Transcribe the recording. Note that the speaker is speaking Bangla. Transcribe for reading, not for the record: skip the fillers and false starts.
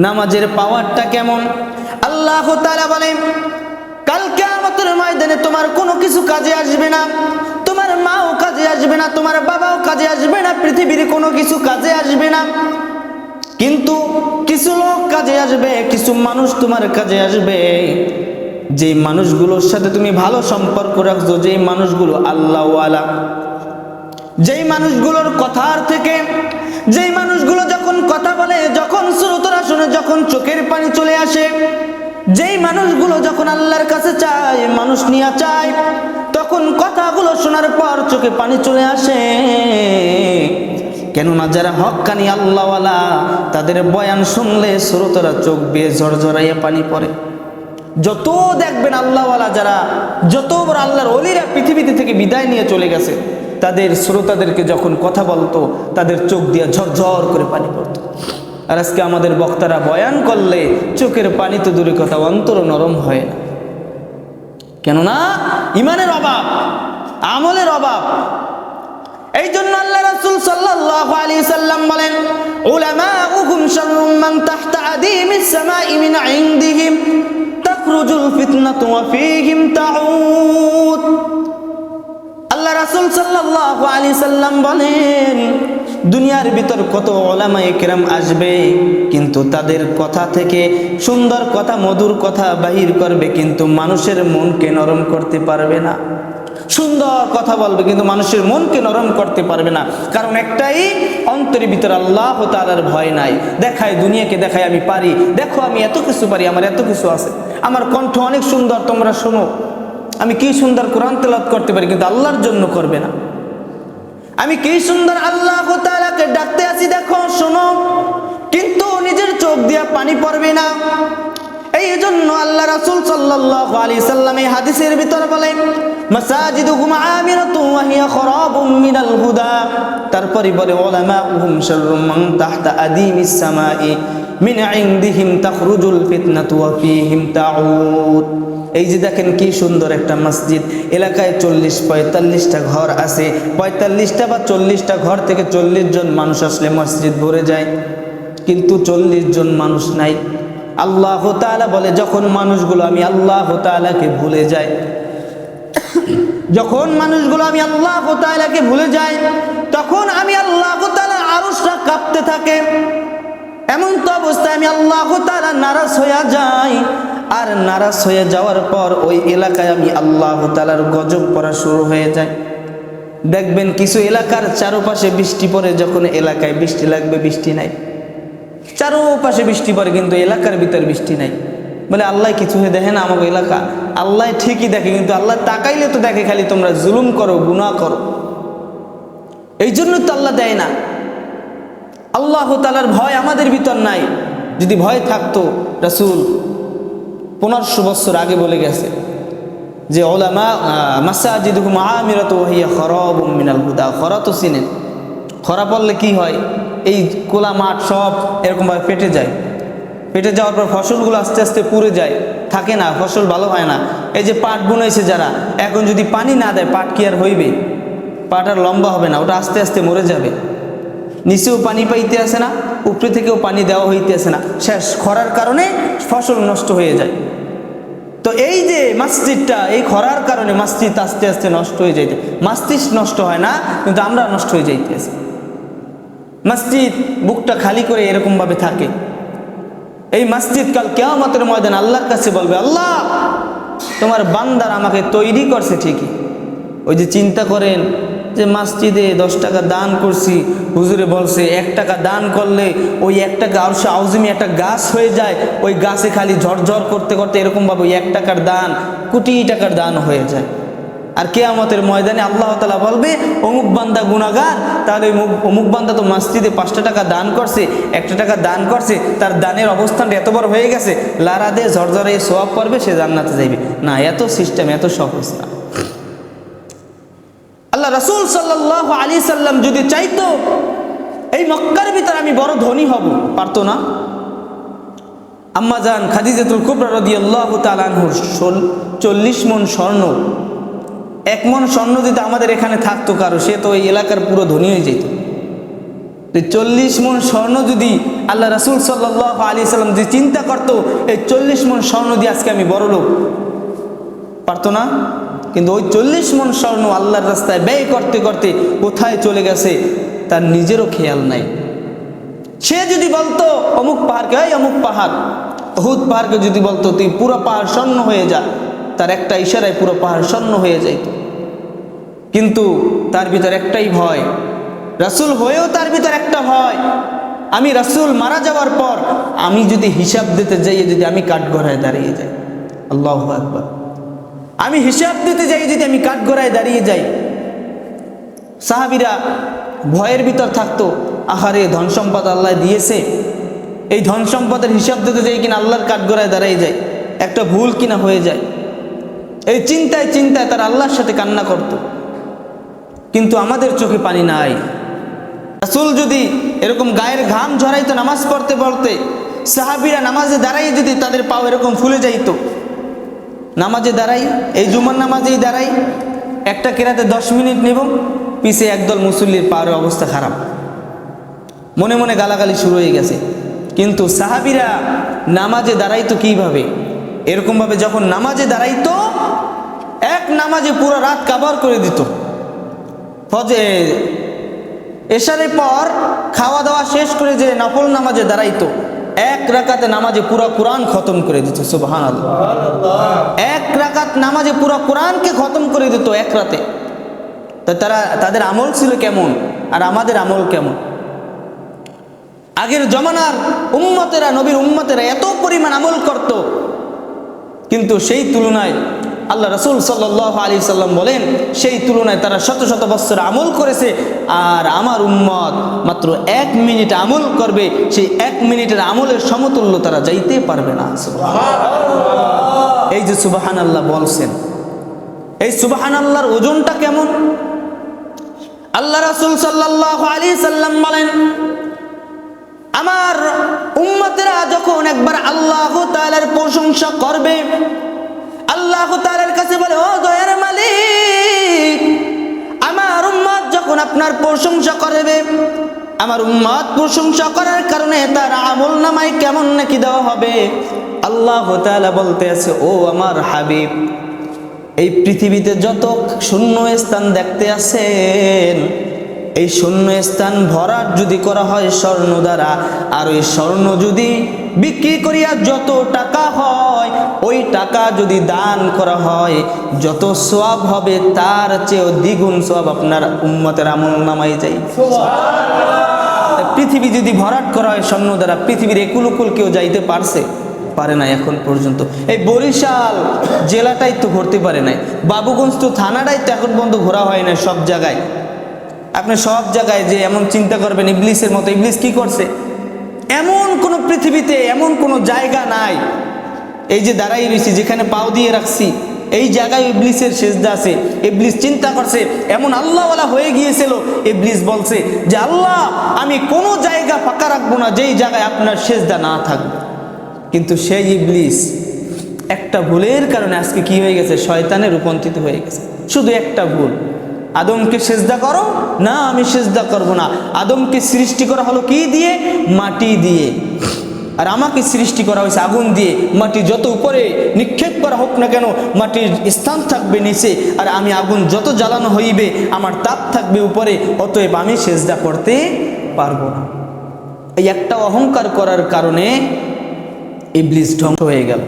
নামাজের পাওয়ারটা কেমন। আল্লাহ তাআলা বলেন কাল কিয়ামতের ময়দানে তোমার কোনো কিছু কাজে আসবে না, তোমার মাও কাজে আসবে না, তোমার বাবাও কাজে আসবে না, পৃথিবীর কোনো কিছু কাজে আসবে না, কিন্তু কিছু লোক কাজে আসবে, কিছু মানুষ তোমার কাজে আসবে। যে মানুষগুলোর সাথে তুমি ভালো সম্পর্ক রাখছো, যেই মানুষগুলো আল্লাহওয়ালা, যেই মানুষগুলোর কথার থেকে, যেই মানুষগুলো যখন কথা বলে, যখন শ্রোতারা শুনে, যখন চোখের পানি চলে আসে, যেই মানুষগুলো যখন আল্লাহর কাছে চায়, মানুষ নিয়ে চায়, তখন কথাগুলো শোনার পর চোখে পানি চলে আসে। কেননা যারা হক্কানি আল্লাহওয়ালা, তাদের বয়ান শুনলে শ্রোতারা চোখ বেয়ে ঝরঝরাইয়া পানি পড়ে। যত দেখবেন আল্লাহওয়ালা যারা, যত বড় আল্লাহর ওলিরা পৃথিবীতে থেকে বিদায় নিয়ে চলে গেছে, তাদের শ্রোতাদেরকে যখন কথা বলতো, তাদের চোখ দিয়ে ঝরঝর করে পানি পড়তো। আর আজকে আমাদের বক্তারা বয়ান করলে চোখের পানি তো দূরের কথা, অন্তর নরম হয় না। কেননা ইমানের অভাব, আমলের অভাব। এই জন্য আল্লাহ রাসূল সাল্লাল্লাহু আলাইহি সাল্লাম বলেন উলামাউকুম শাররুম মান তাহতা আদিমিস সামাই মিন ইনদিহিম তাখরুজুল ফিতনাতু ওয়া ফীহিম তাউদ। আল্লাহ রাসূল সাল্লাল্লাহু আলাইহি সাল্লাম বলেন দুনিয়ার ভিতর কত উলামায়ে কেরাম আসবে, কিন্তু তাদের কথা থেকে সুন্দর কথা, মধুর কথা বাহির করবে, কিন্তু মানুষের মনকে নরম করতে পারবে না। সুন্দর কথা বলবে কিন্তু মানুষের মনকে নরম করতে পারবে না। কারণ একটাই, অন্তরের ভিতর আল্লাহ তাআলার ভয় নাই। দেখায়, দুনিয়াকে দেখায় আমি পারি, দেখো আমি এত কিছু পারি, আমার এত কিছু আছে, আমার কণ্ঠ অনেক সুন্দর, তোমরা শোনো, আমি কি সুন্দর কোরআন তেলাওয়াত করতে পারি, কিন্তু আল্লাহর জন্য করবে না। আমি কি সুন্দর আল্লাহ তাআলাকে ডাকতে আছি, দেখো শোনো, কিন্তু নিজের চোখ দিয়ে পানি পড়বে না। এই জন্য আল্লাহ রাসূল সাল্লাল্লাহু আলাইহি সাল্লাম এই হাদিসের ভিতরে বলেন মাসাজিদুকুম আমিরাতুন ওয়া হিয়া খরাবুম মিনাল হুদা। তারপরে বলে উলামাউহুম শাররুম মান তাহতা আদিমিস সামাই মিন ইনদিহিম তাখরুজুল ফিতনাতু ওয়া ফীহিম তাউদ। এই যে দেখেন কি সুন্দর একটা মসজিদ, এলাকায় 40-45টা ঘর আছে, 45টা বা 40টা ঘর থেকে 40 জন মানুষ আসলে মসজিদ ভরে যায়, কিন্তু 40 জন মানুষ নাই। আল্লাহ তাআলা বলে যখন মানুষগুলো আমি আল্লাহ তাআলাকে ভুলে যায়, যখন মানুষগুলো আমি আল্লাহ তাআলাকে ভুলে যায়, তখন আমি আল্লাহ তাআলার আরশটা কাঁপতে থাকে। এমন তো অবস্থায় আমি আল্লাহ তাআলা নারাজ হয়ে যাই, আর নারাজ হয়ে যাওয়ার পর ওই এলাকায় আমি আল্লাহ তাআলার গজব পড়া শুরু হয়ে যায়। দেখবেন কিছু এলাকার চারপাশে বৃষ্টি পড়ে, যখন এলাকায় বৃষ্টি লাগবে বৃষ্টি নাই, চারপাশে বৃষ্টি পড়ে কিন্তু এলাকার ভিতর বৃষ্টি নাই। বলে আল্লাহ কিছু দেখে না আমাকে এলাকা? আল্লাহ ঠিকই দেখে, কিন্তু আল্লাহ তাকাইলে তো দেখে খালি তোমরা জুলুম করো, গুনাহ করো, এই জন্য তো আল্লাহ দেয় না। আল্লাহ তাআলার ভয় আমাদের ভিতর নাই। যদি ভয় থাকতো, রাসূল 1500 বছর আগে বলে গেছে যে উলামা মাসাজিদুকুম আমিরাতুন ওয়া হিয়া খরাবুম মিনাল হুদা। খরা তো চিনেন, খরা পড়লে কি হয়, এই কোলা মাঠ সব এরকমভাবে ফেটে যায়, ফেটে যাওয়ার পর ফসলগুলো আস্তে আস্তে পুড়ে যায়, থাকে না, ফসল ভালো হয় না। এই যে পাট বুনাইছে যারা, এখন যদি পানি না দেয় পাট কি আর হইবে? পাট আর লম্বা হবে না, ওটা আস্তে আস্তে মরে যাবে। নিচেও পানি পাইতে আসে না, উপরে থেকেও পানি দেওয়া হইতে আসে না, শেষ খরার কারণে ফসল নষ্ট হয়ে যায়। তো এই যে মসজিদটা, এই খরার কারণে মসজিদ আস্তে আস্তে নষ্ট হয়ে যাইতে, মসজিদ নষ্ট হয় না কিন্তু আমরা নষ্ট হয়ে যাইতেছি। মসজিদ বুকটা খালি করে এরকমভাবে থাকে। এই মসজিদ কাল কিয়ামতের ময়দানে আল্লাহর কাছে বলবে আল্লাহ তোমার বান্দার আমাকে তৈরি করছে ঠিকই, ওই যে চিন্তা করেন যে মসজিদে 10 টাকা দান করছি, হুজুরে বলছে 1 টাকা দান করলে ওই 1 টাকা আরশে আউজিমে একটা গাছ হয়ে যায়, ওই গাছে খালি ঝরঝর করতে করতে এরকমভাবে ওই 1 টাকার দান কোটি টাকার দান হয়ে যায়। আর কিয়ামতের ময়দানে আল্লাহ তাআলা বলবে অমুক বান্দা গুনাহগার, তাহলে অমুক বান্দা তো মসজিদে 5 টাকা দান করছে, 1 টাকা দান করছে, তার দানের অবস্থানটা এত বড় হয়ে গেছে, লারা দিয়ে ঝরঝরে সওয়াব করবে, সে জান্নাতে যাইবে। না, এত সিস্টেম এত সহজ না। আল্লাহ রাসূল সাল্লাল্লাহু আলাইহি সাল্লাম যদি চাইতো এই মক্কার ভিতর আমি বড় ধনী হব, পারতো না? আম্মা জান খাদিজাতুল কুবরা রাদিয়াল্লাহু তাআলা আনহুর 40 মণ স্বর্ণ, 1 মণ স্বর্ণ যদি আমাদের এখানে থাকতো কারো, সে তো এই এলাকার পুরো ধনী হয়ে যেত। তো 40 মণ স্বর্ণ যদি আল্লাহ রাসূল সাল্লাল্লাহু আলাইহি সাল্লাম যে চিন্তা করতো এই 40 মণ স্বর্ণ দিয়ে আজকে আমি বড় লোক, পারতো না? কিন্তু ওই 40 মণ স্বর্ণ আল্লাহর রাস্তায় ব্যয় করতে করতে কোথায় চলে গেছে তার নিজেরও খেয়াল নাই। সে যদি বলতো অমুক পাহাড়কে, এই অমুক পাহাড়, উহুদ পাহাড়কে যদি বলতো তুই পুরো পাহাড় স্বর্ণ হয়ে যা, তার একটা ইশারায় পুরো পাহাড় স্বর্ণ হয়ে যাইত। কিন্তু তার ভিতর একটাই ভয়, রাসূল হয়েও তার ভিতর একটা ভয়, আমি রাসূল মারা যাওয়ার পর আমি যদি হিসাব দিতে যাই, যদি আমি কাঠগড়ায় দাঁড়িয়ে যাই, আল্লাহু আকবার, আমি হিসাব দিতে যাই যদি আমি কাঠগড়ায় দাঁড়িয়ে যাই। সাহাবীরা ভয়ের ভিতর থাকতো, আহারে ধন সম্পদ আল্লাহ দিয়েছে, এই ধন সম্পদের হিসাব দিতে যাই কিনা আল্লাহর কাঠগড়ায় দাঁড়িয়ে যায়, একটা ভুল কিনা হয়ে যায়, এই চিন্তায় চিন্তায় তারা আল্লাহর সাথে কান্না করত। কিন্তু আমাদের চোখে পানি নাই। রাসূল যদি এরকম গায়ের ঘাম ঝরাইতো নামাজ পড়তে পড়তে, সাহাবীরা নামাজে দাঁড়াই যদি তাদের পাও এরকম ফুলে যাইতো, নামাজে দাঁড়াই, এই জুমার নামাজেই দাঁড়াই, একটা কেরাতে 10 মিনিট নেব, পিছে একদল মুসল্লির পাওয়ার অবস্থা খারাপ, মনে মনে গালাগালি শুরু হয়ে গেছে। কিন্তু সাহাবীরা নামাজে দাঁড়াইতো কিভাবে? এরকমভাবে যখন নামাজে দাঁড়াইতো, এক নামাজে পুরো রাত কাভার করে দিত। এশারের পর খাওয়া দাওয়া শেষ করে যে নফল নামাজে দাঁড়াইতো, এক রাকাতে নামাজে পুরো কোরআন খতম করে দিত। সুবহানাল্লাহ, এক রাকাত নামাজে পুরো কোরআনকে খতম করে দিত এক রাতে। তো তাদের আমল ছিল কেমন আর আমাদের আমল কেমন? আগের জমানার উম্মতেরা, নবীর উম্মতেরা এত পরিমাণ আমল করত, কিন্তু সেই তুলনায় আল্লাহ রাসূল সাল্লাল্লাহু আলাইহি সাল্লাম বলেন সেই তুলনায় তারা শত শত বছর আমল করেছে, আর আমার উম্মত মাত্র 1 মিনিট আমল করবে, সেই 1 মিনিটের আমলের সমতুল্য তারা যাইতে পারবে না। এই যে সুবহানাল্লাহ বলছেন, এই সুবহানাল্লাহর ওজনটা কেমন? আল্লাহ রাসূল সাল্লাল্লাহু আলাইহি সাল্লাম বলেন, আমার উম্মতেরা যখন একবার আল্লাহ তাআলার প্রশংসা করবে, আল্লাহ তাআলার কাছে বলে, ও দয়ার মালিক, আমার উম্মত যখন আপনার প্রশংসা করবে, আমার উম্মত প্রশংসা করার কারণে তার আমলনামায় কেমন নাকি দেওয়া হবে। আল্লাহ তাআলা বলতে আছে, ও আমার হাবিব, এই পৃথিবীতে যত শূন্য স্থান দেখতে আছেন, এই শূন্য স্থান ভরাট যদি করা হয় স্বর্ণ দ্বারা, আর ওই স্বর্ণ যদি বিক্রি করিয়া যত টাকা হয়, ওই টাকা যদি দান করা হয়, যত সওয়াব হবে তার চেয়েও দ্বিগুণ সওয়াব আপনার উম্মতের আমলনামায় যায়। পৃথিবী যদি ভরাট করা হয় স্বর্ণ দ্বারা, পৃথিবীর একুল উকুল কেউ যাইতে পারে না এখন পর্যন্ত। এই বরিশাল জেলাটাই তো ঘুরতে পারে নাই, বাবুগঞ্জ তো থানাটাই তো এখন পর্যন্ত ঘোরা হয় না সব জায়গায়। আপনি সব জায়গায় যে এমন চিন্তা করবেন ইবলিসের মতো, ইবলিস কি করছে? এমন কোনো পৃথিবীতে এমন কোনো জায়গা নাই, এই যে দাঁড়াই রয়েছি যেখানে পাও দিয়ে রাখছি, এই জায়গায় ইবলিসের সেজদা আছে। ইবলিস চিন্তা করছে, এমন আল্লাহওয়ালা হয়ে গিয়েছিল, ইবলিস বলছে যে আল্লাহ, আমি কোনো জায়গা ফাঁকা রাখবো না যেই জায়গায় আপনার সেজদা না থাকবে। কিন্তু সেই ইবলিস একটা ভুলের কারণে আজকে কি হয়ে গেছে? শয়তানে রূপান্তরিত হয়ে গেছে। শুধু একটা ভুল, আদমকে সেজদা করো না, আমি সেজদা করব না। আদমকে সৃষ্টি করা হলো কি দিয়ে? মাটি দিয়ে। আর আমাকে সৃষ্টি করা হয়েছে আগুন দিয়ে। মাটি যত উপরে নিক্ষেপ করা হোক না কেন, মাটির স্থান থাকবে নিচে, আর আমি আগুন যত জ্বালানো হইবে আমার তাপ থাকবে উপরে, অতএব আমি সেজদা করতে পারবো না। এই একটা অহংকার করার কারণে ইবলিস ধ্বংস হয়ে গেল।